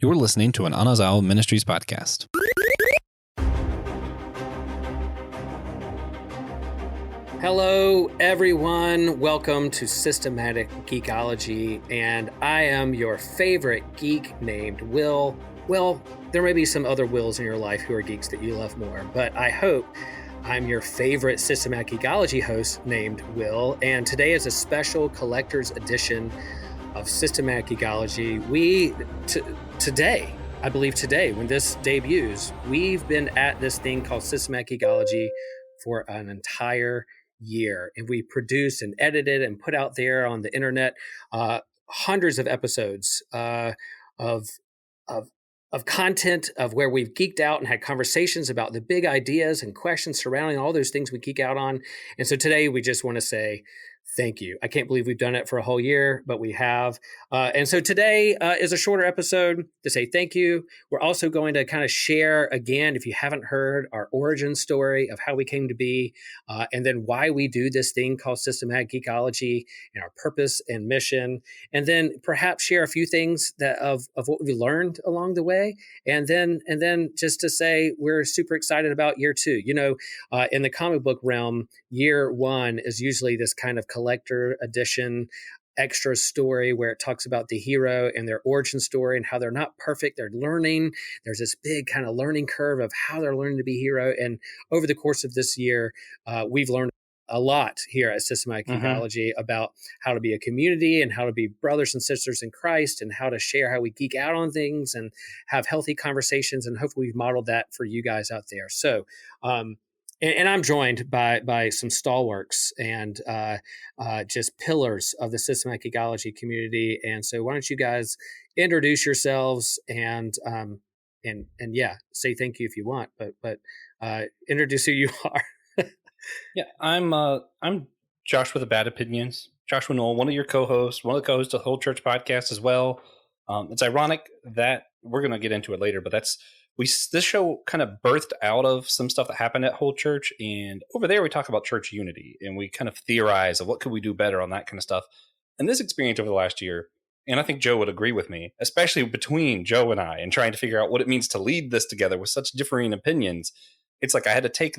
You're listening to an Anazao Ministries podcast. Hello, everyone. Welcome to Systematic Geekology, and I am your favorite geek named Will. Well, there may be some other Wills in your life who are geeks that you love more, but I hope I'm your favorite Systematic Geekology host named Will, and today is a special collector's edition of Systematic Geekology. I believe today, when this debuts, we've been at this thing called Systematic Geekology for an entire year, and we produced and edited and put out there on the internet hundreds of episodes of content of where we've geeked out and had conversations about the big ideas and questions surrounding all those things we geek out on. And so today we just want to say thank you. I can't believe we've done it for a whole year, but we have. And so today is a shorter episode to say thank you. We're also going to kind of share again, if you haven't heard, our origin story of how we came to be, and then why we do this thing called Systematic Geekology and our purpose and mission, and then perhaps share a few things that of what we learned along the way. And then just to say we're super excited about year two. You know, in the comic book realm, year one is usually this kind of collector edition extra story where it talks about the hero and their origin story and how they're not perfect. They're learning. There's this big kind of learning curve of how they're learning to be hero. And over the course of this year, we've learned a lot here at Systematic Geekology about how to be a community and how to be brothers and sisters in Christ and how to share how we geek out on things and have healthy conversations. And hopefully we've modeled that for you guys out there. So, and I'm joined by some stalwarts and just pillars of the Systematic Geekology community. And so why don't you guys introduce yourselves and yeah, say thank you if you want, but introduce who you are. Yeah, I'm Josh with the Bad Opinions. Joshua Knoll, one of your co-hosts, one of the co-hosts of the Whole Church podcast as well. It's ironic that we're going to get into it later, but this show kind of birthed out of some stuff that happened at Whole Church, and over there we talk about church unity, and we kind of theorize of what could we do better on that kind of stuff. And this experience over the last year, and I think Joe would agree with me, especially between Joe and I, and trying to figure out what it means to lead this together with such differing opinions. It's like I had to take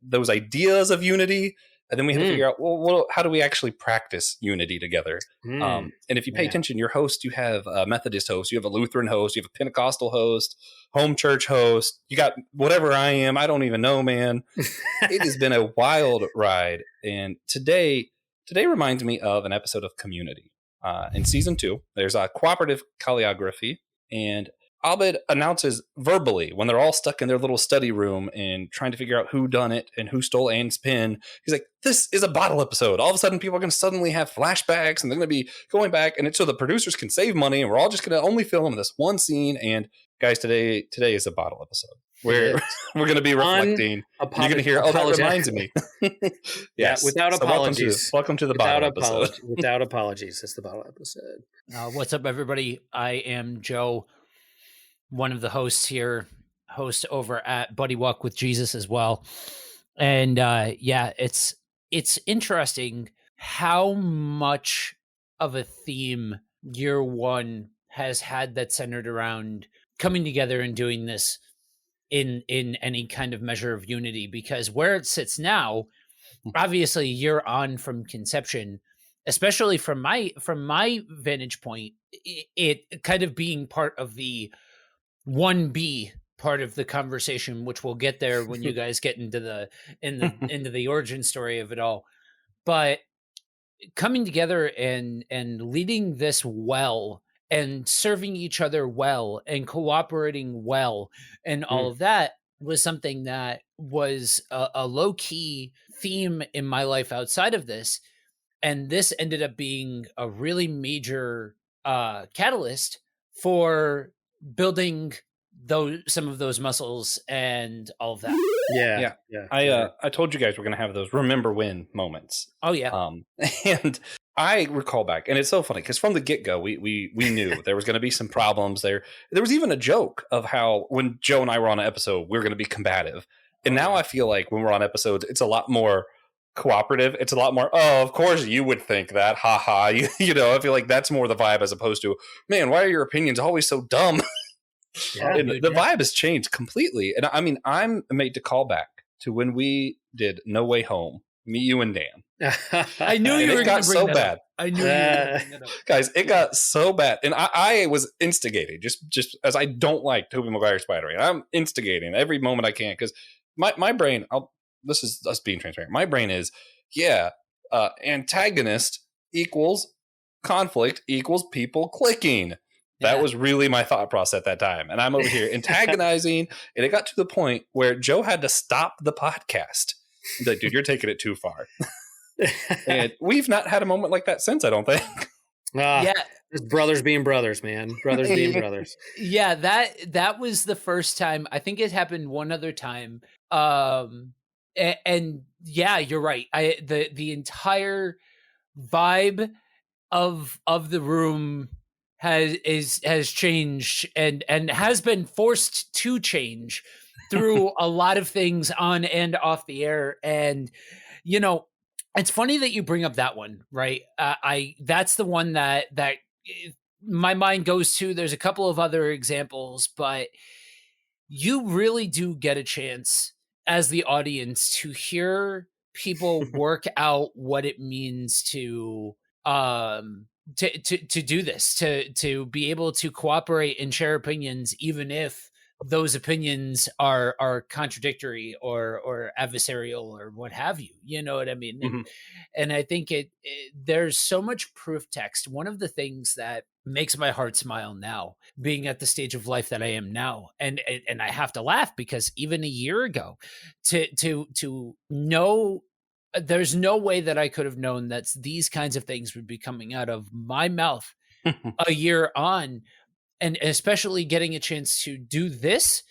those ideas of unity, and then we had to figure out, well, how do we actually practice unity together? And if you pay attention, your host, you have a Methodist host, you have a Lutheran host, you have a Pentecostal host, home church host, you got whatever I am. I don't even know, man. It has been a wild ride. And today reminds me of an episode of Community. In season 2, there's a cooperative choreography, and Abed announces verbally when they're all stuck in their little study room and trying to figure out who done it and who stole Anne's pen. He's like, this is a bottle episode. All of a sudden, people are going to suddenly have flashbacks and they're going to be going back. And it's so the producers can save money. And we're all just going to only film this one scene. And guys, today is a bottle episode where we're going to be reflecting. You're going to hear, that reminds me. Yes. Yeah, without apologies. Welcome to the bottle episode. Without apologies. It's the bottle episode. What's up, everybody? I am Joe, one of the hosts here, host over at Buddy Walk with Jesus as well. And it's interesting how much of a theme year one has had that centered around coming together and doing this in any kind of measure of unity, because where it sits now, obviously year on from conception, especially from my vantage point, it kind of being part of the 1B part of the conversation, which we'll get there when you guys get into the origin story of it all. But coming together and leading this well and serving each other well and cooperating well and all of that was something that was a low-key theme in my life outside of this. And this ended up being a really major catalyst for building some of those muscles and all of that. Yeah. I told you guys we're going to have those remember when moments. Oh yeah. And I recall back, and it's so funny because from the get-go, we knew there was going to be some problems there. There was even a joke of how when Joe and I were on an episode, we were going to be combative. And now I feel like when we're on episodes, it's a lot more cooperative. It's a lot more, oh, of course you would think that, haha. You know, I feel like that's more the vibe as opposed to, man, why are your opinions always so dumb? Yeah, And dude, the yeah. vibe has changed completely. And I mean, I'm made to call back to when we did No Way Home, me, you, and Dan. I knew And you it were going got to bring so that bad. up. I knew you were going to bring that up. Guys, it got so bad. And I was instigating, just as I don't like Tobey Maguire Spider-Man. I'm instigating every moment I can because my brain, this is us being transparent. My brain is, antagonist equals conflict equals people clicking. That Yeah. was really my thought process at that time. And I'm over here antagonizing. And it got to the point where Joe had to stop the podcast. He's like, dude, you're taking it too far. And we've not had a moment like that since, I don't think. Yeah. Just brothers being brothers, man. Brothers being brothers. Yeah, that was the first time. I think it happened one other time. And yeah, you're right. The entire vibe of the room has changed and has been forced to change through a lot of things on and off the air. And you know, it's funny that you bring up that one, right? I that's the one that my mind goes to. There's a couple of other examples, but you really do get a chance as the audience to hear people work out what it means um to do this, to be able to cooperate and share opinions even if those opinions are contradictory or adversarial or what have you. You know what I mean? Mhm. And I think there's so much proof text. One of the things that makes my heart smile now, being at the stage of life that I am now, and I have to laugh because even a year ago, to know, there's no way that I could have known that these kinds of things would be coming out of my mouth a year on, and especially getting a chance to do this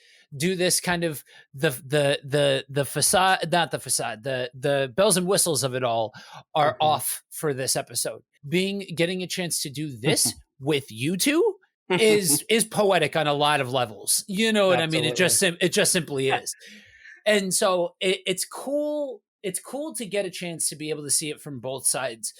kind of the facade, not the facade, the bells and whistles of it all are off for this episode. Getting a chance to do this with you two is poetic on a lot of levels. You know what I mean? It just simply is. And so it's cool. It's cool to get a chance to be able to see it from both sides.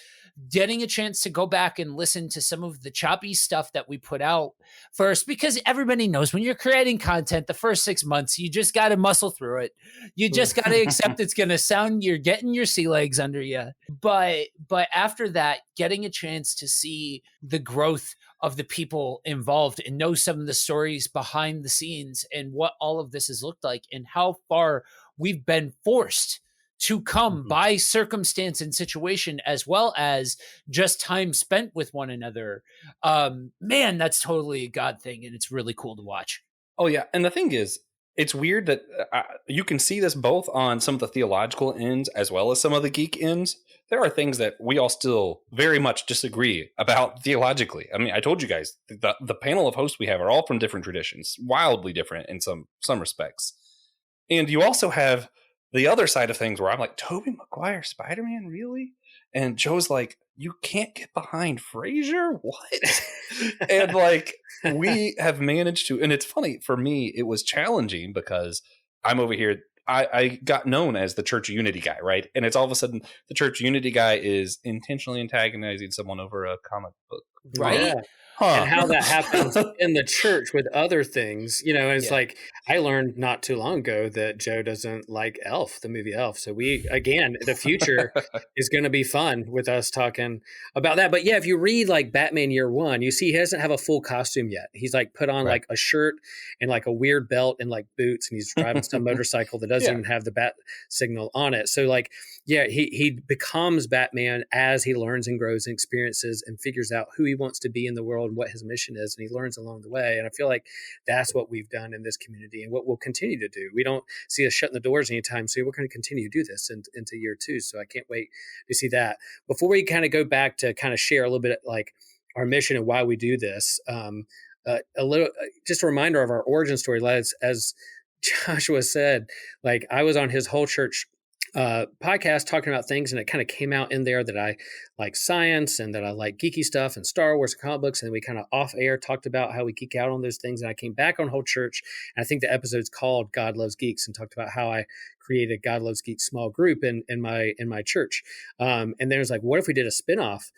Getting a chance to go back and listen to some of the choppy stuff that we put out first, because everybody knows when you're creating content, the first 6 months, you just got to muscle through it. You just got to accept it's going to sound, you're getting your sea legs under you. But after that, getting a chance to see the growth of the people involved and know some of the stories behind the scenes and what all of this has looked like and how far we've been forced to come by circumstance and situation, as well as just time spent with one another. Man, that's totally a God thing, and it's really cool to watch. Oh, yeah. And the thing is, it's weird that you can see this both on some of the theological ends as well as some of the geek ends. There are things that we all still very much disagree about theologically. I mean, I told you guys, the panel of hosts we have are all from different traditions, wildly different in some respects. And you also have the other side of things where I'm like, Tobey Maguire Spider-Man, really? And Joe's like, you can't get behind Frasier? What? And like, we have managed to, and it's funny for me, it was challenging because I'm over here. I got known as the Church Unity guy, right? And it's all of a sudden the Church Unity guy is intentionally antagonizing someone over a comic book, right? Yeah. And how that happens in the church with other things, you know, it's like I learned not too long ago that Joe doesn't like Elf, the movie Elf. So the future is going to be fun with us talking about that. But yeah, if you read like Batman Year One, you see he doesn't have a full costume yet. He's like put on like a shirt and like a weird belt and like boots, and he's driving some motorcycle that doesn't even have the bat signal on it. So like, yeah, he becomes Batman as he learns and grows and experiences and figures out who he wants to be in the world and what his mission is, and he learns along the way. And I feel like that's what we've done in this community and what we'll continue to do. We don't see us shutting the doors anytime soon. We're going to continue to do this into year 2. So I can't wait to see that. Before we kind of go back to kind of share a little bit like our mission and why we do this, a little just a reminder of our origin story. As Joshua said, like I was on his whole church podcast talking about things, and it kind of came out in there that I like science and that I like geeky stuff and Star Wars and comic books, and we kind of off air talked about how we geek out on those things. And I came back on whole church, and I think the episode's called God Loves Geeks, and talked about how I created God Loves Geeks small group in my church. And then it was like, what if we did a spinoff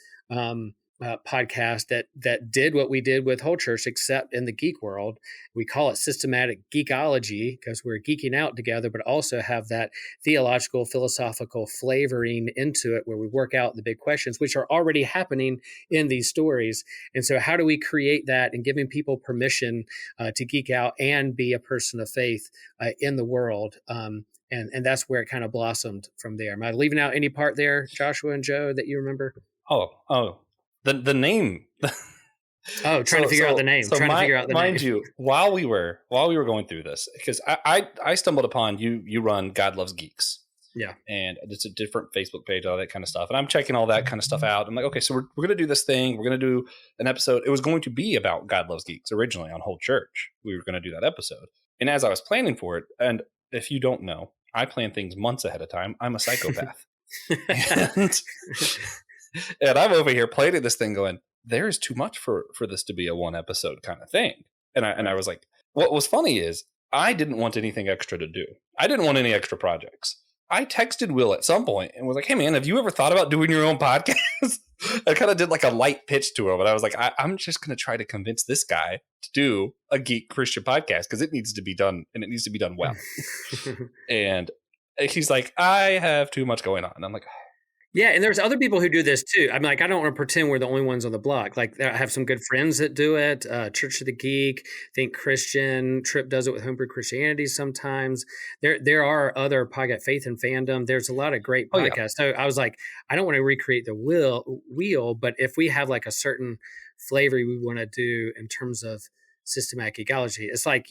podcast that did what we did with Whole Church, except in the geek world. We call it Systematic Geekology because we're geeking out together, but also have that theological, philosophical flavoring into it where we work out the big questions, which are already happening in these stories. And so how do we create that and giving people permission to geek out and be a person of faith in the world? And that's where it kind of blossomed from there. Am I leaving out any part there, Joshua and Joe, that you remember? Oh. The name. Trying to figure out the name. Mind you, while we were going through this, because I stumbled upon you run God Loves Geeks. Yeah. And it's a different Facebook page, all that kind of stuff. And I'm checking all that kind of stuff out. I'm like, okay, so we're going to do this thing. We're going to do an episode. It was going to be about God Loves Geeks originally on Whole Church. We were going to do that episode. And as I was planning for it, and if you don't know, I plan things months ahead of time. I'm a psychopath. And I'm over here planning this thing going, there is too much for this to be a one episode kind of thing. And I was like, what was funny is I didn't want anything extra to do. I didn't want any extra projects. I texted Will at some point and was like, hey man, have you ever thought about doing your own podcast? I kind of did like a light pitch to him. And I was like, I'm just going to try to convince this guy to do a geek Christian podcast because it needs to be done and it needs to be done well. And he's like, I have too much going on. And I'm like, yeah, and there's other people who do this too. I'm like, I don't want to pretend we're the only ones on the block. Like, I have some good friends that do it. Church of the Geek, Think Christian, Trip does it with Homebrew Christianity sometimes. There are other podcasts, Faith and Fandom. There's a lot of great podcasts. So I was like, I don't want to recreate the wheel, but if we have like a certain flavor we want to do in terms of systematic geekology, it's like,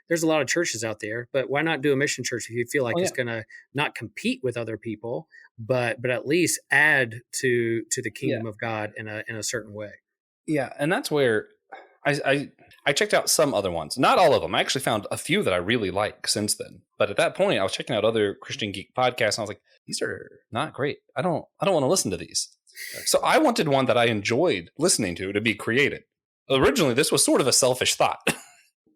there's a lot of churches out there, but why not do a mission church if you feel like it's going to not compete with other people, but at least add to the kingdom of God in a certain way. Yeah, and that's where I checked out some other ones. Not all of them. I actually found a few that I really like since then. But at that point, I was checking out other Christian geek podcasts, and I was like, these are not great. I don't want to listen to these. So I wanted one that I enjoyed listening to be created. Originally, this was sort of a selfish thought.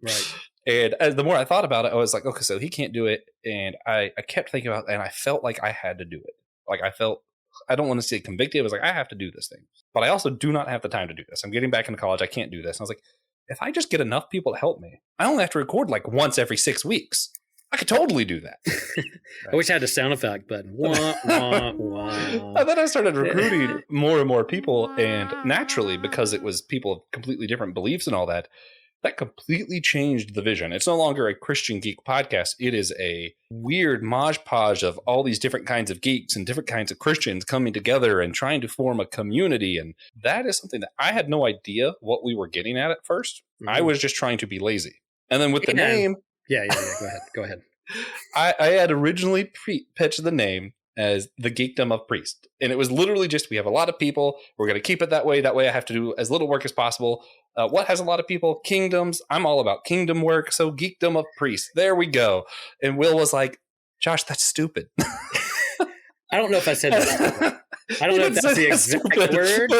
Right. And as the more I thought about it, I was like, okay, so he can't do it. And I kept thinking about it, and I felt like I had to do it. Like I don't want to say convicted. I was like, I have to do this thing. But I also do not have the time to do this. I'm getting back into college. I can't do this. And I was like, if I just get enough people to help me, I only have to record like once every 6 weeks. I could totally do that. Right. I wish I had a sound effect button. Wah, wah, wah. And then I started recruiting more and more people. And naturally, because it was people of completely different beliefs and all that, that completely changed the vision. It's no longer a Christian geek podcast. It is a weird mosh podge of all these different kinds of geeks and different kinds of Christians coming together and trying to form a community. And that is something that I had no idea what we were getting at first. Mm-hmm. I was just trying to be lazy. And then with the name... Yeah. Go ahead. I had originally pitched the name as the Geekdom of Priest. And it was literally just, we have a lot of people. We're going to keep it that way. That way I have to do as little work as possible. What has a lot of people? Kingdoms. I'm all about kingdom work. So Geekdom of Priest. There we go. And Will was like, Josh, that's stupid. I don't know if I said that. I don't know if that's the exact word.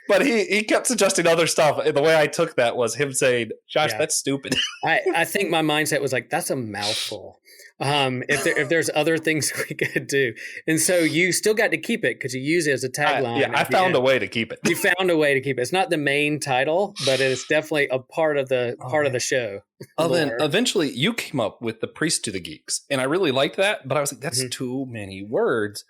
But he kept suggesting other stuff. And the way I took that was him saying, Josh, that's stupid. I think my mindset was like, that's a mouthful. If there's other things we could do. And so you still got to keep it because you use it as a tagline. I found a way to keep it. You found a way to keep it. It's not the main title, but it's definitely a part of the of the show. Well, then eventually you came up with the Priest to the Geeks. And I really liked that, but I was like, that's too many words.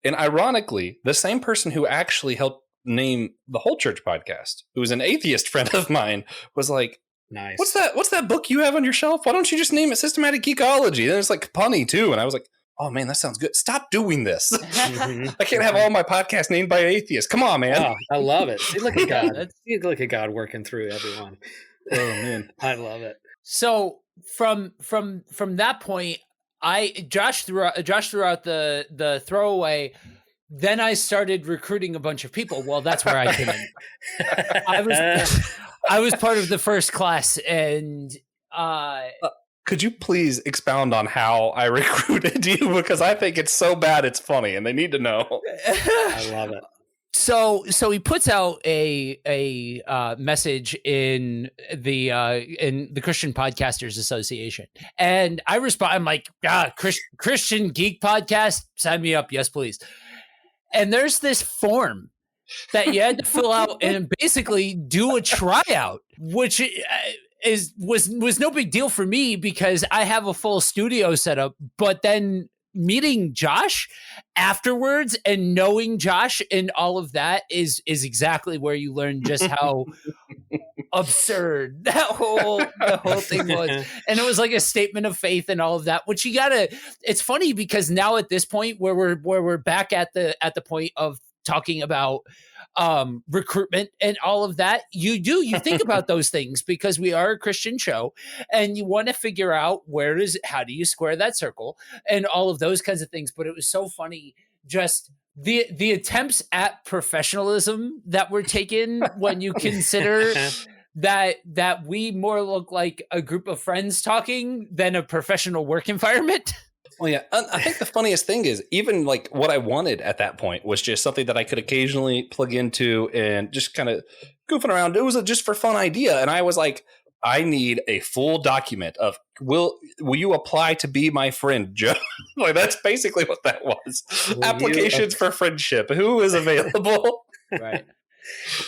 And ironically, the same person who actually helped name the Whole Church podcast, who was an atheist friend of mine, was like, nice. What's that book you have on your shelf? Why don't you just name it Systematic Geekology? And it's like punny too. And I was like, oh man, that sounds good. Stop doing this. I can't have all my podcasts named by atheists. Come on, man. Oh, I love it. See, look at God. Look at God working through everyone. Oh man, I love it. So from that point, Josh threw out the throwaway. Then I started recruiting a bunch of people. Well, that's where I came in. I was part of the first class, and could you please expound on how I recruited you? Because I think it's so bad it's funny, and they need to know. I love it. So he puts out a message in the Christian Podcasters Association, and I respond. I'm like, Christian Geek Podcast, sign me up, yes please. And there's this form that you had to fill out and basically do a tryout, which was no big deal for me because I have a full studio set up. But then meeting Josh afterwards and knowing Josh and all of that is exactly where you learn just how absurd the whole thing was. And it was like a statement of faith and all of that, which you gotta, it's funny because now at this point where we're back at the point of talking about recruitment and all of that, you think about those things because we are a Christian show and you want to figure out how do you square that circle and all of those kinds of things. But it was so funny just the attempts at professionalism that were taken when you consider that we more look like a group of friends talking than a professional work environment. Well, yeah, I think the funniest thing is even like what I wanted at that point was just something that I could occasionally plug into and just kind of goofing around. It was a just for fun idea. And I was like, I need a full document of will you apply to be my friend, Joe? Like that's basically what that was. Applications for friendship. Who is available? Right.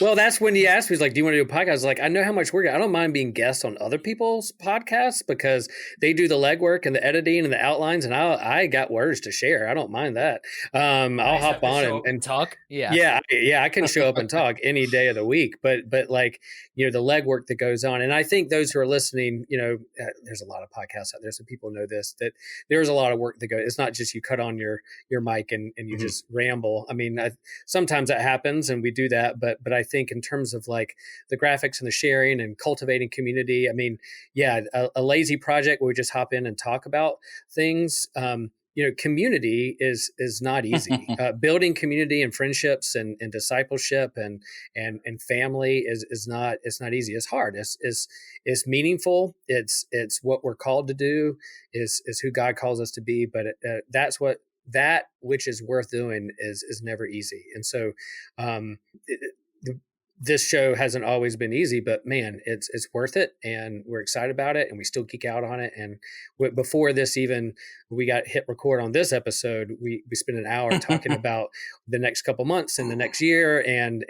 Well, that's when he asked me, he's like, do you want to do a podcast? I was like, I know how much work. I don't mind being guests on other people's podcasts because they do the legwork and the editing and the outlines. And I got words to share. I don't mind that. I'll hop on and talk. Yeah. I can show up and talk any day of the week. But like, the legwork that goes on. And I think those who are listening, there's a lot of podcasts out there. So people know this, that there's a lot of work that goes. It's not just you cut on your mic and you just ramble. I mean, sometimes that happens and we do that. But I think in terms of like the graphics and the sharing and cultivating community, I mean, a lazy project where we just hop in and talk about things. Community is not easy. Building community and friendships and discipleship and family is not easy. It's hard. It's meaningful. It's what we're called to do. Is who God calls us to be. But that which is worth doing is never easy. And so, this show hasn't always been easy, but man, it's worth it. And we're excited about it and we still geek out on it. And before this, even we got hit record on this episode, we spent an hour talking about the next couple months and the next year and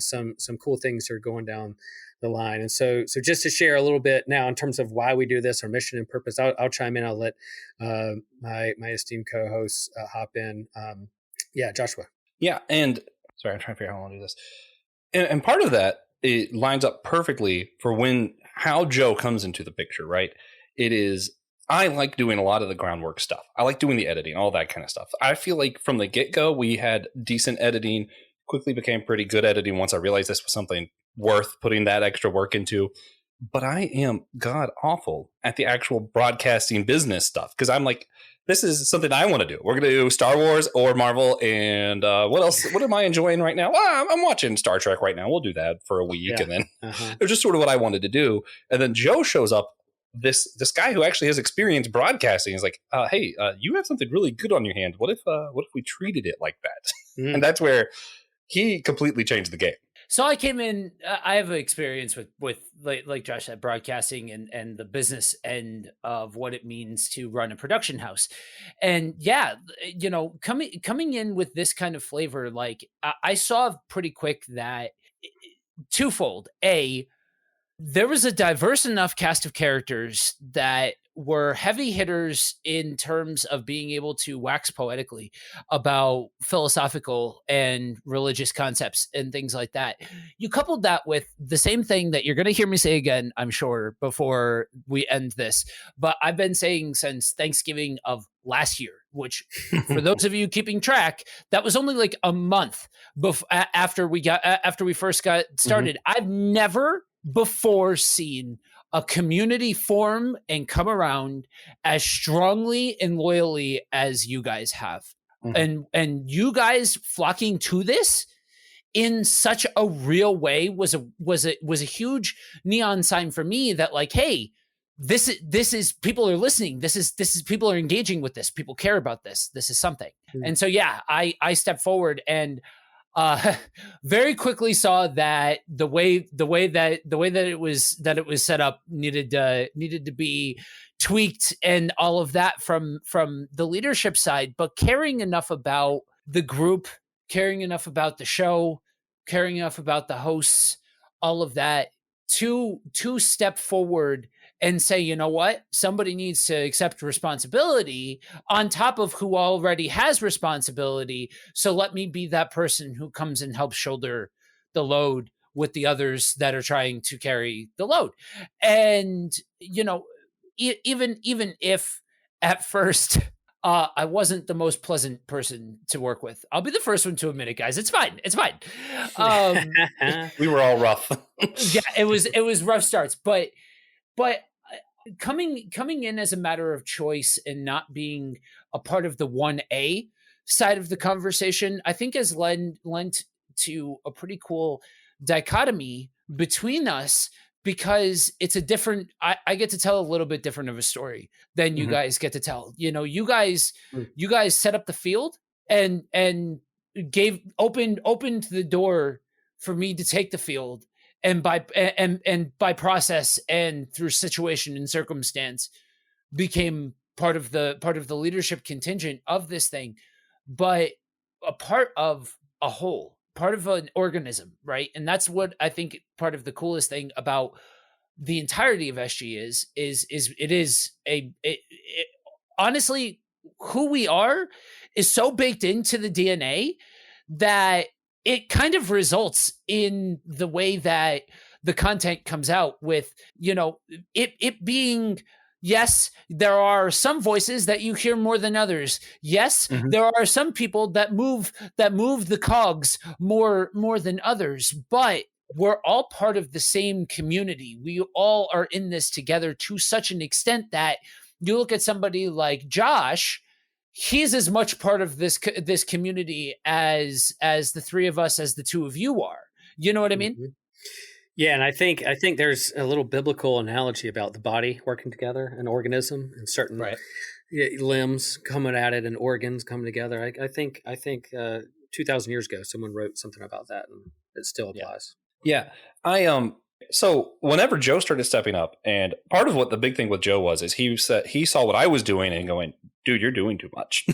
some cool things are going down the line. And so just to share a little bit now in terms of why we do this, our mission and purpose, I'll chime in. I'll let my esteemed co-hosts hop in. Joshua. Yeah. And sorry, I'm trying to figure out how I want to do this. And part of that, it lines up perfectly for how Joe comes into the picture, right? It is, I like doing a lot of the groundwork stuff. I like doing the editing, all that kind of stuff. I feel like from the get-go, we had decent editing, quickly became pretty good editing once I realized this was something worth putting that extra work into. But I am god awful at the actual broadcasting business stuff because I'm like, this is something I want to do. We're going to do Star Wars or Marvel. And what else? What am I enjoying right now? Well, I'm watching Star Trek right now. We'll do that for a week. And then it was just sort of what I wanted to do. And then Joe shows up, this guy who actually has experience broadcasting. He's like, hey, you have something really good on your hands. What if we treated it like that? And that's where he completely changed the game. So I came in, I have experience with like Josh said, broadcasting and the business end of what it means to run a production house. And coming in with this kind of flavor, like I saw pretty quick that twofold. There was a diverse enough cast of characters that were heavy hitters in terms of being able to wax poetically about philosophical and religious concepts and things like that. You coupled that with the same thing that you're going to hear me say again, I'm sure, before we end this, but I've been saying since Thanksgiving of last year, which for those of you keeping track, that was only like a month after we first got started. I've never before seen a community form and come around as strongly and loyally as you guys have. And you guys flocking to this in such a real way was a huge neon sign for me that like, hey, this is people are listening. This is people are engaging with this. People care about this. This is something. And so I stepped forward and very quickly saw that the way that it was set up needed to be tweaked and all of that from the leadership side, but caring enough about the group, caring enough about the show caring enough about the hosts, all of that, to step forward and say, you know what, somebody needs to accept responsibility on top of who already has responsibility. So let me be that person who comes and helps shoulder the load with the others that are trying to carry the load. And, you know, even if at first I wasn't the most pleasant person to work with, I'll be the first one to admit it, guys. It's fine. It's fine. We were all rough. Yeah, it was rough starts, but coming in as a matter of choice and not being a part of the 1A side of the conversation, I think has lent to a pretty cool dichotomy between us, because it's a different, I get to tell a little bit different of a story than you guys get to tell. You know, you guys set up the field and opened the door for me to take the field, and by process and through situation and circumstance became part of the leadership contingent of this thing, but a part of a whole, part of an organism, right? And that's what I think part of the coolest thing about the entirety of SG honestly, who we are is so baked into the DNA that it kind of results in the way that the content comes out, with, you know, it being, yes, there are some voices that you hear more than others. Yes, there are some people that move the cogs more than others, but we're all part of the same community. We all are in this together to such an extent that you look at somebody like Josh, he's as much part of this community as the three of us, as the two of you are. You know what I mean? Yeah, and I think there's a little biblical analogy about the body working together, an organism, and certain limbs coming at it, and organs coming together. I think 2,000 years ago, someone wrote something about that, and it still applies. Yeah, so whenever Joe started stepping up, and part of what the big thing with Joe was, is he saw what I was doing and going, dude, you're doing too much.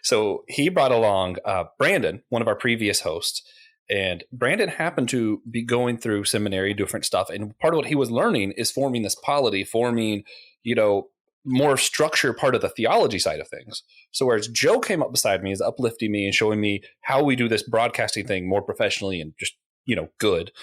So he brought along Brandon, one of our previous hosts, and Brandon happened to be going through seminary, different stuff. And part of what he was learning is forming this polity, forming, you know, more structure, part of the theology side of things. So whereas Joe came up beside me, is uplifting me and showing me how we do this broadcasting thing more professionally and just, you know, good.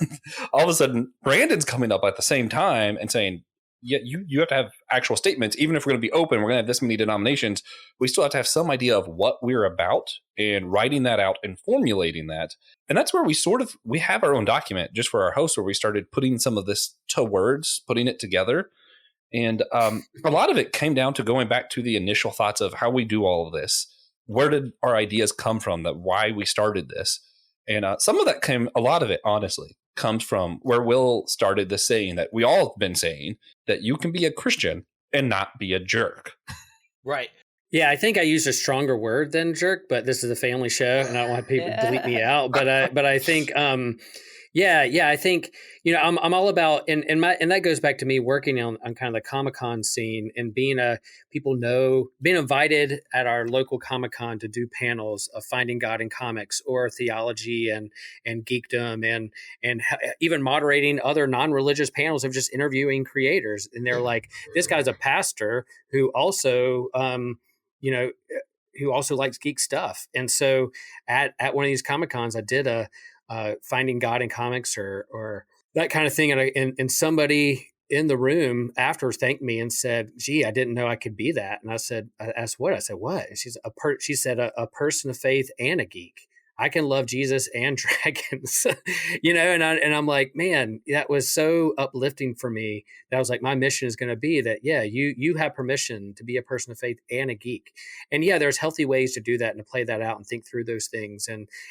And all of a sudden, Brandon's coming up at the same time and saying, yeah, you have to have actual statements. Even if we're going to be open, we're going to have this many denominations, we still have to have some idea of what we're about, and writing that out and formulating that. And that's where we have our own document just for our hosts, where we started putting some of this to words, putting it together. And a lot of it came down to going back to the initial thoughts of how we do all of this. Where did our ideas come from? That why we started this? And some of that a lot of it, honestly, comes from where Will started the saying that we all have been saying, that you can be a Christian and not be a jerk. Right. Yeah, I think I used a stronger word than jerk, but this is a family show and I don't want people to delete me out. But I think I think, you know, I'm all about, and that goes back to me working on kind of the Comic-Con scene, and being invited at our local Comic-Con to do panels of finding God in comics, or theology and geekdom, and even moderating other non-religious panels of just interviewing creators. And they're like, this guy's a pastor who also, who also likes geek stuff. And so at one of these Comic-Cons, I did a finding God in comics or that kind of thing. And somebody in the room after thanked me and said, gee, I didn't know I could be that. And I asked what? I said, what? And she said, a person of faith and a geek. I can love Jesus and dragons, you know? And I'm like, man, that was so uplifting for me. That was like, my mission is going to be that, yeah, you have permission to be a person of faith and a geek. And yeah, there's healthy ways to do that and to play that out and think through those things.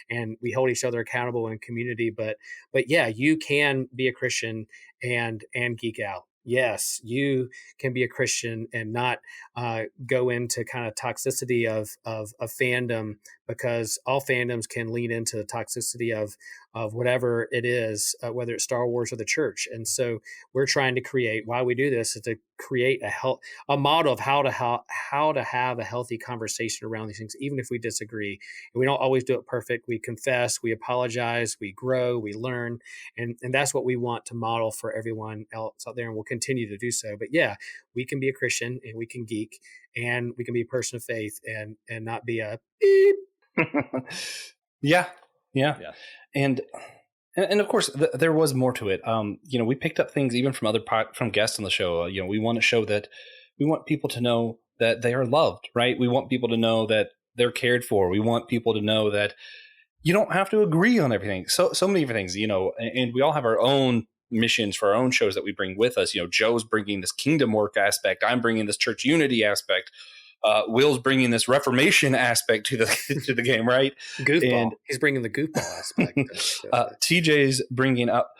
And we hold each other accountable in community, but yeah, you can be a Christian and geek out. Yes, you can be a Christian and not go into kind of toxicity of fandom, because all fandoms can lean into the toxicity of whatever it is, whether it's Star Wars or the church. And so we're trying to create, why we do this is to create a model of how to have a healthy conversation around these things, even if we disagree. And we don't always do it perfect. We confess, we apologize, we grow, we learn. And that's what we want to model for everyone else out there. And we'll continue to do so. But yeah, we can be a Christian and we can geek and we can be a person of faith and not be a beep. Yeah. And of course, there was more to it. We picked up things even from from guests on the show. We want to show that we want people to know that they are loved, right? We want people to know that they're cared for. We want people to know that you don't have to agree on everything. So many different things, and we all have our own missions for our own shows that we bring with us. Joe's bringing this kingdom work aspect. I'm bringing this church unity aspect. Will's bringing this Reformation aspect to the game, right? Goofball. And he's bringing the goofball aspect. TJ's bringing up.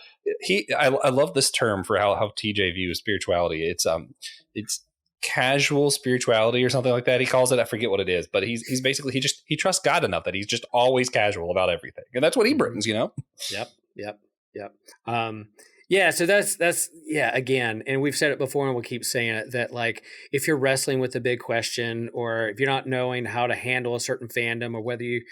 I love this term for how TJ views spirituality. It's casual spirituality or something like that. He calls it. I forget what it is, but he's basically he trusts God enough that he's just always casual about everything, and that's what he brings. Yep. Yeah, so that's again, and we've said it before and we'll keep saying it, that like if you're wrestling with a big question, or if you're not knowing how to handle a certain fandom, or whether you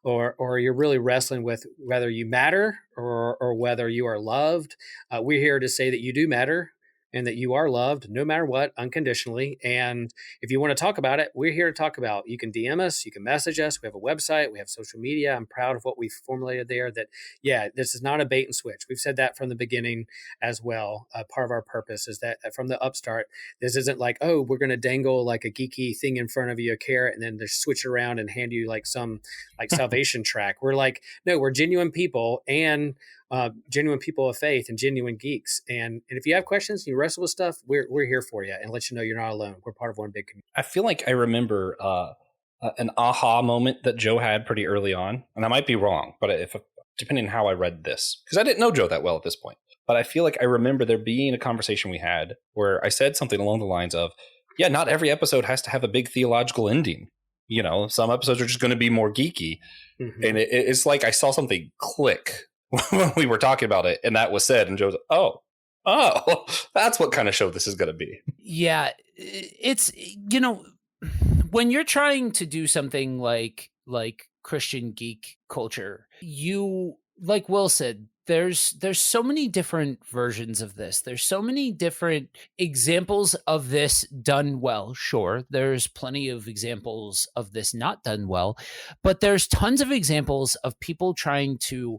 or you're really wrestling with whether you matter or whether you are loved, we're here to say that you do matter and that you are loved no matter what, unconditionally. And if you want to talk about it, we're here to talk about. You can DM us, you can message us. We have a website, we have social media. I'm proud of what we've formulated there. That, this is not a bait and switch. We've said that from the beginning as well. Part of our purpose is that from the upstart, this isn't like, oh, we're going to dangle like a geeky thing in front of you, a carrot, and then just switch around and hand you like some like salvation track. We're like, no, we're genuine people and genuine people of faith and genuine geeks. And if you have questions, you wrestle with stuff, we're here for you and let you know you're not alone. We're part of one big community. I feel like I remember an aha moment that Joe had pretty early on, and I might be wrong, but depending on how I read this, because I didn't know Joe that well at this point, but I feel like I remember there being a conversation we had where I said something along the lines of, not every episode has to have a big theological ending. Some episodes are just going to be more geeky. Mm-hmm. And it's like I saw something click when we were talking about it, and that was said, and Joe's, oh, that's what kind of show this is going to be. Yeah, it's when you're trying to do something like Christian geek culture, you, like Will said, there's so many different versions of this. There's so many different examples of this done well. Sure, there's plenty of examples of this not done well, but there's tons of examples of people trying to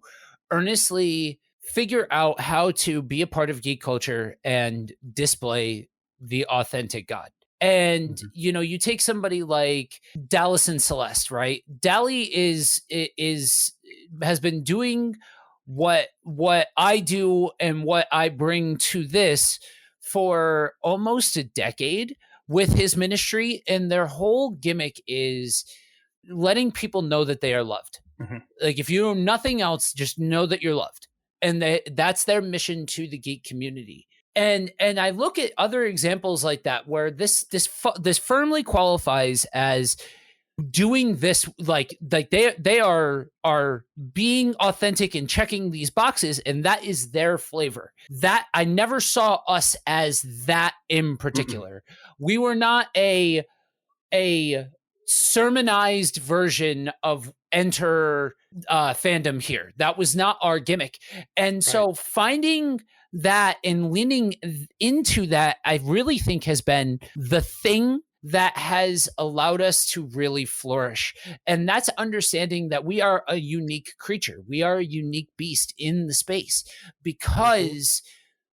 earnestly figure out how to be a part of geek culture and display the authentic God. And, you take somebody like Dallas and Celeste, right? Dally has been doing what I do and what I bring to this for almost a decade with his ministry. And their whole gimmick is letting people know that they are loved. Mm-hmm. Like if you know nothing else, just know that you're loved. And that's their mission to the geek community. And I look at other examples like that where this firmly qualifies as doing this, like they are being authentic and checking these boxes, and that is their flavor. That I never saw us as that in particular. Mm-hmm. We were not a sermonized version of enter fandom here. That was not our gimmick. And so finding that and leaning into that, I really think has been the thing that has allowed us to really flourish. And that's understanding that we are a unique creature. We are a unique beast in the space because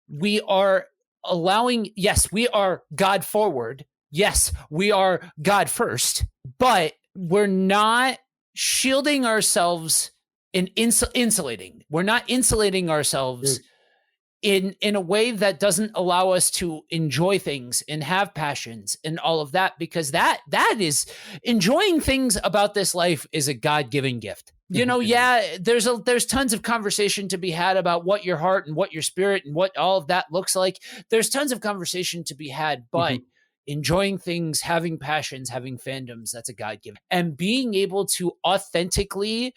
we are allowing, yes, we are God forward. Yes, we are God first, but we're not shielding ourselves and insulating. We're not insulating ourselves in a way that doesn't allow us to enjoy things and have passions and all of that, because that is enjoying things about this life is a God-given gift. There's tons of conversation to be had about what your heart and what your spirit and what all of that looks like. There's tons of conversation to be had, but enjoying things, having passions, having fandoms, that's a God-given. And being able to authentically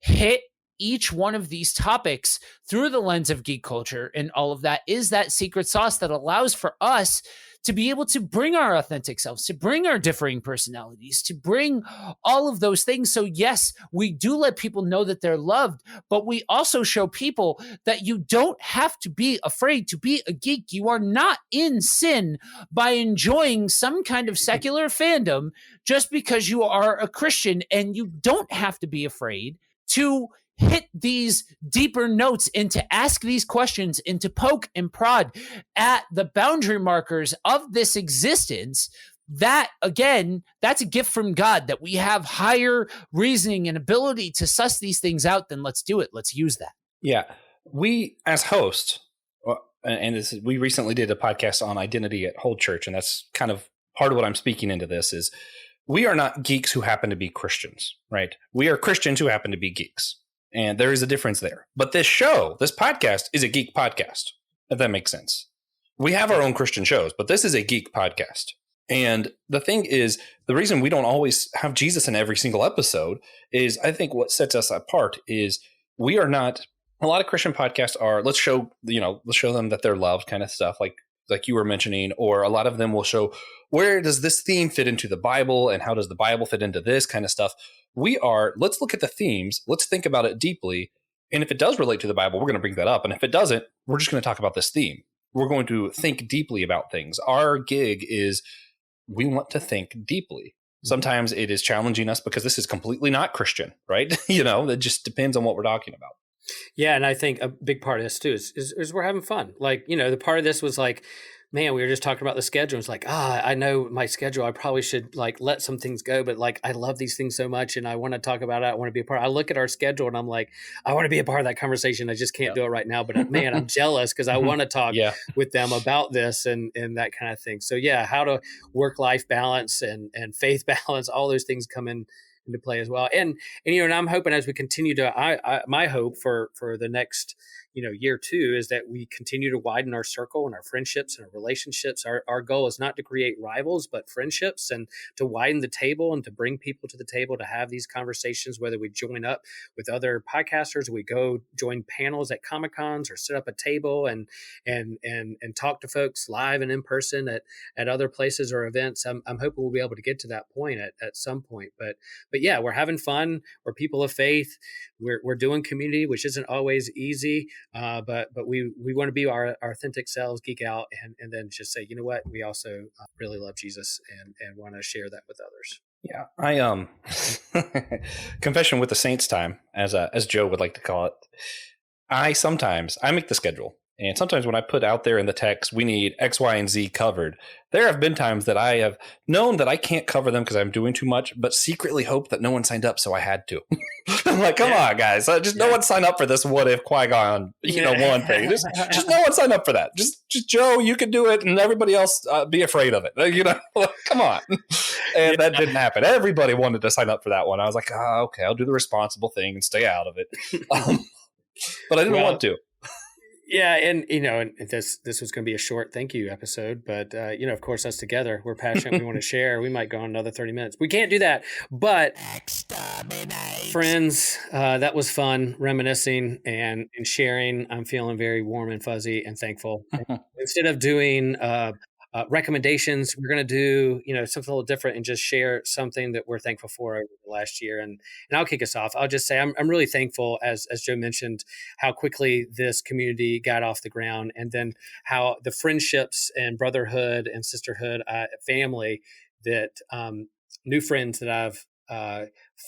hit each one of these topics through the lens of geek culture and all of that is that secret sauce that allows for us to be able to bring our authentic selves, to bring our differing personalities, to bring all of those things. So yes, we do let people know that they're loved, but we also show people that you don't have to be afraid to be a geek. You are not in sin by enjoying some kind of secular fandom just because you are a Christian, and you don't have to be afraid to hit these deeper notes and to ask these questions and to poke and prod at the boundary markers of this existence. That, again, that's a gift from God, that we have higher reasoning and ability to suss these things out. Then let's do it. Let's use that. Yeah. We, as hosts, we recently did a podcast on identity at Whole Church, and that's kind of part of what I'm speaking into this is we are not geeks who happen to be Christians, right? We are Christians who happen to be geeks. And there is a difference there. But this podcast is a geek podcast, if that makes sense. We have our own Christian shows, but this is a geek podcast. And the thing is, the reason we don't always have Jesus in every single episode is I think what sets us apart is we are not, a lot of Christian podcasts are, let's show them that they're loved kind of stuff, like you were mentioning, or a lot of them will show where does this theme fit into the Bible and how does the Bible fit into this kind of stuff. Let's look at the themes, let's think about it deeply. And if it does relate to the Bible, we're going to bring that up. And if it doesn't, we're just going to talk about this theme. We're going to think deeply about things. Our gig is we want to think deeply. Sometimes it is challenging us because this is completely not Christian, right? It just depends on what we're talking about. Yeah, and I think a big part of this too is we're having fun. Like, the part of this was like, man, we were just talking about the schedule. It's like, I know my schedule. I probably should let some things go, but I love these things so much and I want to talk about it. I want to be a part. I look at our schedule and I'm like, I want to be a part of that conversation. I just can't do it right now. But man, I'm jealous because I want to talk with them about this and that kind of thing. So yeah, how to work-life balance and faith balance, all those things come into play as well. And I'm hoping as we continue to, my hope for the next, year too, is that we continue to widen our circle and our friendships and our relationships. Our goal is not to create rivals, but friendships, and to widen the table and to bring people to the table to have these conversations, whether we join up with other podcasters, or we go join panels at Comic-Cons, or sit up a table and talk to folks live and in person at other places or events. I'm hoping we'll be able to get to that point at some point, but yeah, we're having fun. We're people of faith. We're doing community, which isn't always easy. But we want to be our authentic selves, geek out, and then just say, you know what, we also really love Jesus and want to share that with others. Yeah, I confession with the saints time, as Joe would like to call it. I make the schedule. And sometimes when I put out there in the text, we need X, Y, and Z covered, there have been times that I have known that I can't cover them because I'm doing too much, but secretly hope that no one signed up, so I had to. I'm like, come on, guys. No one signed up for this what if Qui-Gon, one thing. Just no one signed up for that. Just Joe, you can do it, and everybody else be afraid of it. Come on. And that didn't happen. Everybody wanted to sign up for that one. I was like, okay, I'll do the responsible thing and stay out of it. But I didn't want to. Yeah, and this was going to be a short thank you episode, but of course, us together, we're passionate. We want to share. We might go on another 30 minutes. We can't do that, but friends, that was fun, reminiscing and sharing. I'm feeling very warm and fuzzy and thankful. Instead of doing recommendations, we're going to do something a little different and just share something that we're thankful for over the last year. And I'll kick us off. I'll just say I'm really thankful, as Joe mentioned, how quickly this community got off the ground, and then how the friendships and brotherhood and sisterhood, family, that new friends that I've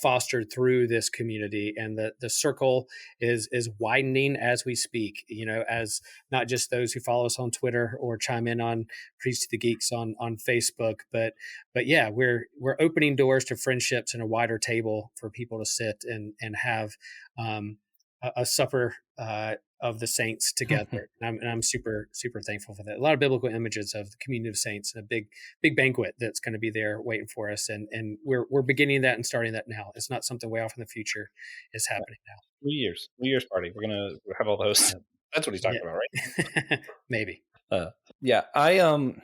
fostered through this community, and the circle is widening as we speak, as not just those who follow us on Twitter or chime in on Preach to the Geeks on Facebook, but yeah, we're opening doors to friendships and a wider table for people to sit and have a supper of the saints together. And I'm super, super thankful for that. A lot of biblical images of the community of saints and a big banquet that's going to be there waiting for us. And we're beginning that and starting that now. It's not something way off in the future. It's happening now. New Year's party. We're going to have all those. That's what he's talking about, right? Maybe. Yeah. I'm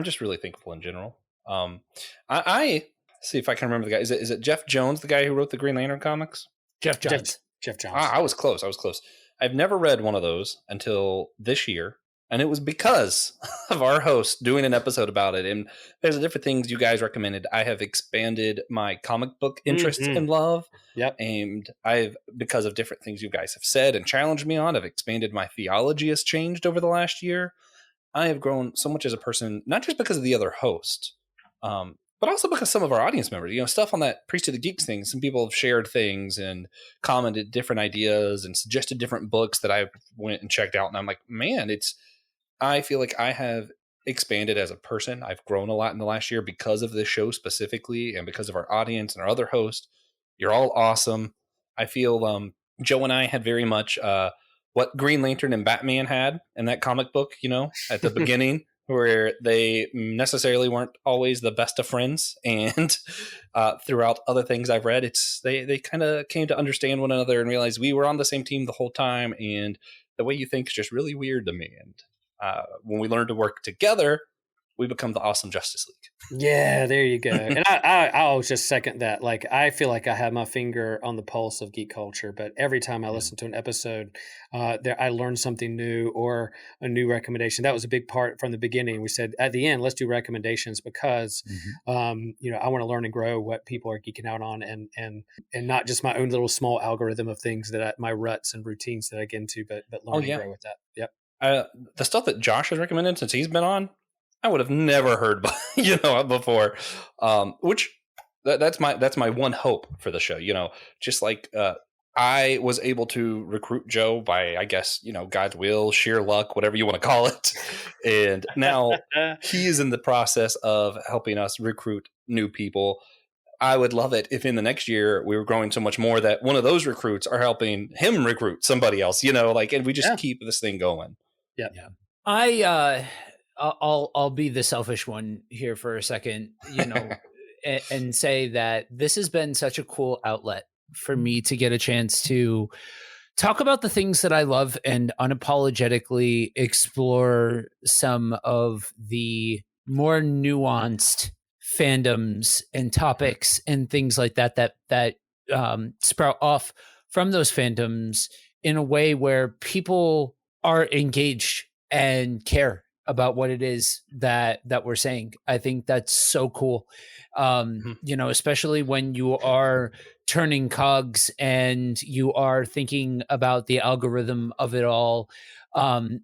just really thankful in general. I see if I can remember the guy. Is it Jeff Jones, the guy who wrote the Green Lantern comics? Jeff Johns. Jeff Johnson. I was close. I've never read one of those until this year, and it was because of our host doing an episode about it. And there's different things you guys recommended. I have expanded my comic book interest and love. Yep. And because of different things you guys have said and challenged me on, I've expanded. My theology has changed over the last year. I have grown so much as a person, not just because of the other host, but also because some of our audience members, stuff on that Priest of the Geeks thing, some people have shared things and commented different ideas and suggested different books that I went and checked out. And I'm like, man, I feel like I have expanded as a person. I've grown a lot in the last year because of this show specifically and because of our audience and our other host. You're all awesome. I feel Joe and I had very much what Green Lantern and Batman had in that comic book, at the beginning, where they necessarily weren't always the best of friends. And throughout other things I've read, they kind of came to understand one another and realize we were on the same team the whole time. And the way you think is just really weird to me. And when we learn to work together, we become the awesome Justice League. Yeah, there you go. And I'll just second that. Like, I feel like I have my finger on the pulse of geek culture, but every time I listen to an episode, I learn something new or a new recommendation. That was a big part from the beginning. We said at the end, let's do recommendations because, I want to learn and grow what people are geeking out on and not just my own little small algorithm of things my ruts and routines that I get into, but learn and grow with that. Yep. The stuff that Josh has recommended since he's been on, I would have never heard, before. Which that's my one hope for the show. Just like I was able to recruit Joe by, I guess, God's will, sheer luck, whatever you want to call it, and now he is in the process of helping us recruit new people. I would love it if in the next year we were growing so much more that one of those recruits are helping him recruit somebody else. And we just keep this thing going. Yeah. I'll be the selfish one here for a second, and say that this has been such a cool outlet for me to get a chance to talk about the things that I love and unapologetically explore some of the more nuanced fandoms and topics and things like that sprout off from those fandoms in a way where people are engaged and care about what it is that we're saying. I think that's so cool. Especially when you are turning cogs and you are thinking about the algorithm of it all.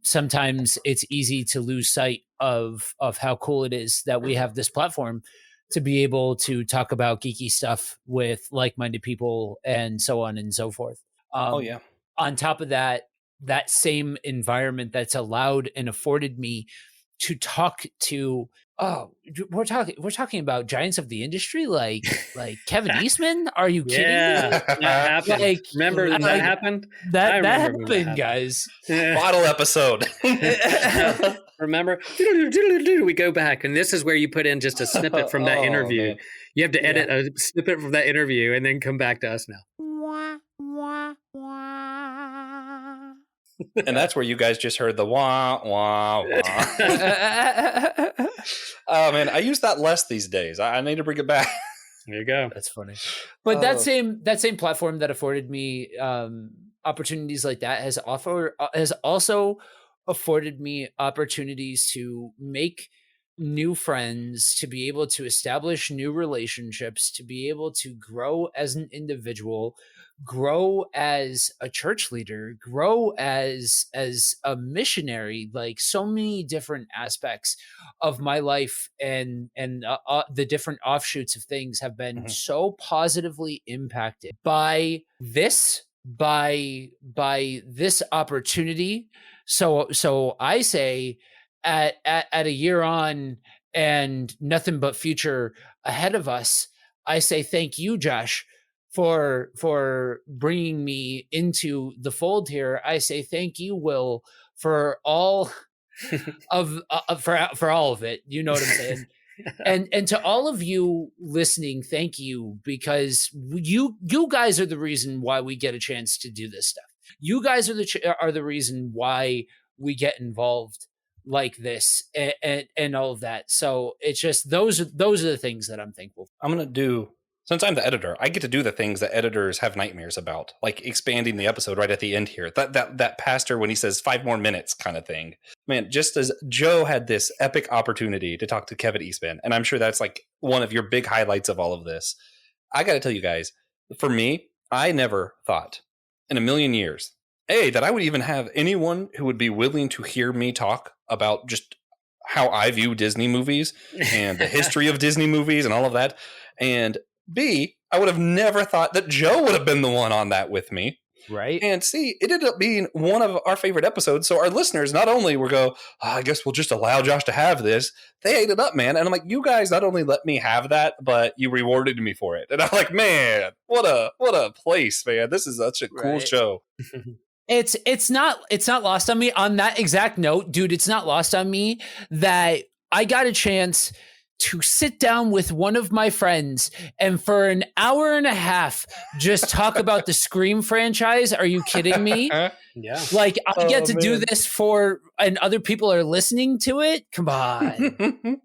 Sometimes it's easy to lose sight of how cool it is that we have this platform to be able to talk about geeky stuff with like-minded people and so on and so forth. On top of that same environment that's allowed and afforded me to talk to we're talking about giants of the industry like Kevin Eastman. Are you kidding me? That happened. Remember that happened? That happened, guys. Bottle episode. Remember? We go back, and this is where you put in just a snippet from that interview. Man. You have to edit a snippet from that interview and then come back to us now. And that's where you guys just heard the wah, wah, wah. Oh, man, I use that less these days. I need to bring it back. There you go. That's funny. But that same platform that afforded me opportunities like that has also afforded me opportunities to make new friends, to be able to establish new relationships, to be able to grow as an individual, grow as a church leader, grow as a missionary. Like, so many different aspects of my life and the different offshoots of things have been so positively impacted by this opportunity. So I say, at a year on and nothing but future ahead of us, I say thank you, Josh, for bringing me into the fold here. I say thank you, Will, for all of for all of it. You know what I'm saying? And to all of you listening, thank you, because you guys are the reason why we get a chance to do this stuff. You guys are the reason why we get involved like this and all of that. So it's just those are the things that I'm thankful for. I'm gonna do Since I'm the editor, I get to do the things that editors have nightmares about, like expanding the episode right at the end here. That pastor when he says 5 more minutes kind of thing. Man, just as Joe had this epic opportunity to talk to Kevin Eastman, and I'm sure that's like one of your big highlights of all of this. I got to tell you guys, for me, I never thought in a million years, that I would even have anyone who would be willing to hear me talk about just how I view Disney movies and the history of Disney movies and all of that. And B, I would have never thought that Joe would have been the one on that with me. Right. And C, it ended up being one of our favorite episodes. So our listeners not only will go, I guess we'll just allow Josh to have this. They ate it up, man. And I'm like, you guys not only let me have that, but you rewarded me for it. And I'm like, man, what a place, man. This is such a cool show. It's not lost on me on that exact note, dude. It's not lost on me that I got a chance to sit down with one of my friends and for an hour and a half just talk about the Scream franchise. Are you kidding me? Yeah. Like I get to do this and other people are listening to it. Come on.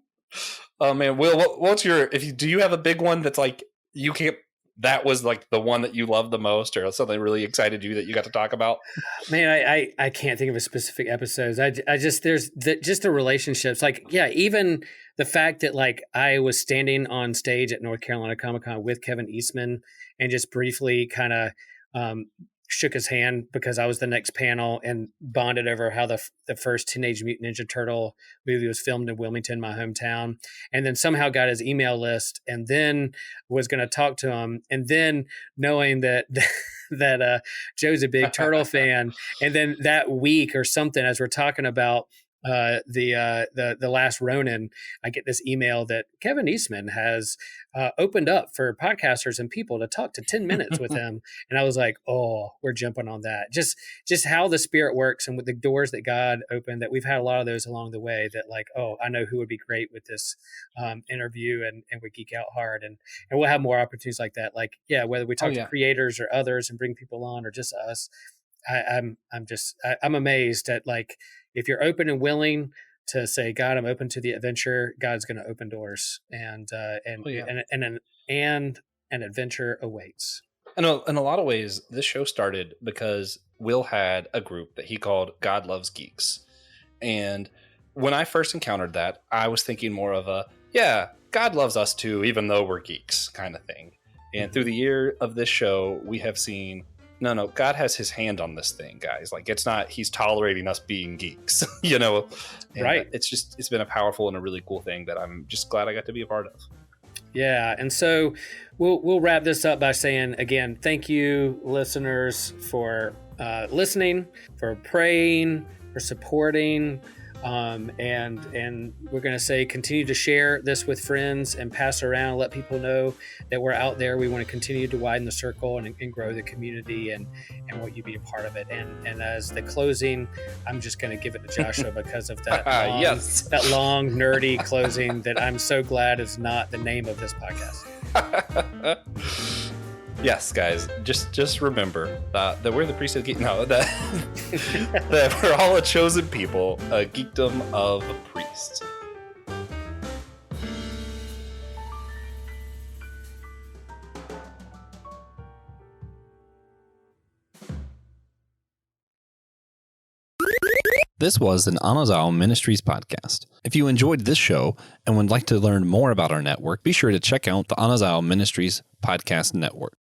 Oh man, Will, what's do you have a big one that's like you can't? That was like the one that you loved the most, or something really excited you that you got to talk about? Man, I can't think of a specific episodes. I just just the relationships. Like, yeah, even the fact that like I was standing on stage at North Carolina Comic Con with Kevin Eastman and just briefly kind of shook his hand because I was the next panel and bonded over how the first Teenage Mutant Ninja Turtle movie was filmed in Wilmington, my hometown, and then somehow got his email list and then was going to talk to him, and then knowing that Joe's a big Turtle fan, and then that week or something as we're talking about the Last Ronin, I get this email that Kevin Eastman has opened up for podcasters and people to talk to 10 minutes with him. And I was like, oh, we're jumping on that. Just how the Spirit works and with the doors that God opened, that we've had a lot of those along the way that like, oh, I know who would be great with this interview and would geek out hard. And we'll have more opportunities like that. Like, yeah, whether we talk to creators or others and bring people on or just us, I'm amazed at like, if you're open and willing to say, God, I'm open to the adventure, God's going to open doors, and an adventure awaits. In a lot of ways, this show started because Will had a group that he called God Loves Geeks. And when I first encountered that, I was thinking more of God loves us too, even though we're geeks kind of thing. And through the year of this show, we have seen, no, God has his hand on this thing, guys. Like, it's not, he's tolerating us being geeks, And right. It's been a powerful and a really cool thing that I'm just glad I got to be a part of. Yeah. And so we'll wrap this up by saying, again, thank you, listeners, for listening, for praying, for supporting. And we're going to say, continue to share this with friends and pass around, let people know that we're out there. We want to continue to widen the circle and grow the community and want you to be a part of it. And as the closing, I'm just going to give it to Joshua because of that long, that long, nerdy closing that I'm so glad is not the name of this podcast. Yes, guys, just remember that we're the priesthood geek. No, that we're all a chosen people, a geekdom of priests. This was an Anazao Ministries podcast. If you enjoyed this show and would like to learn more about our network, be sure to check out the Anazao Ministries podcast network.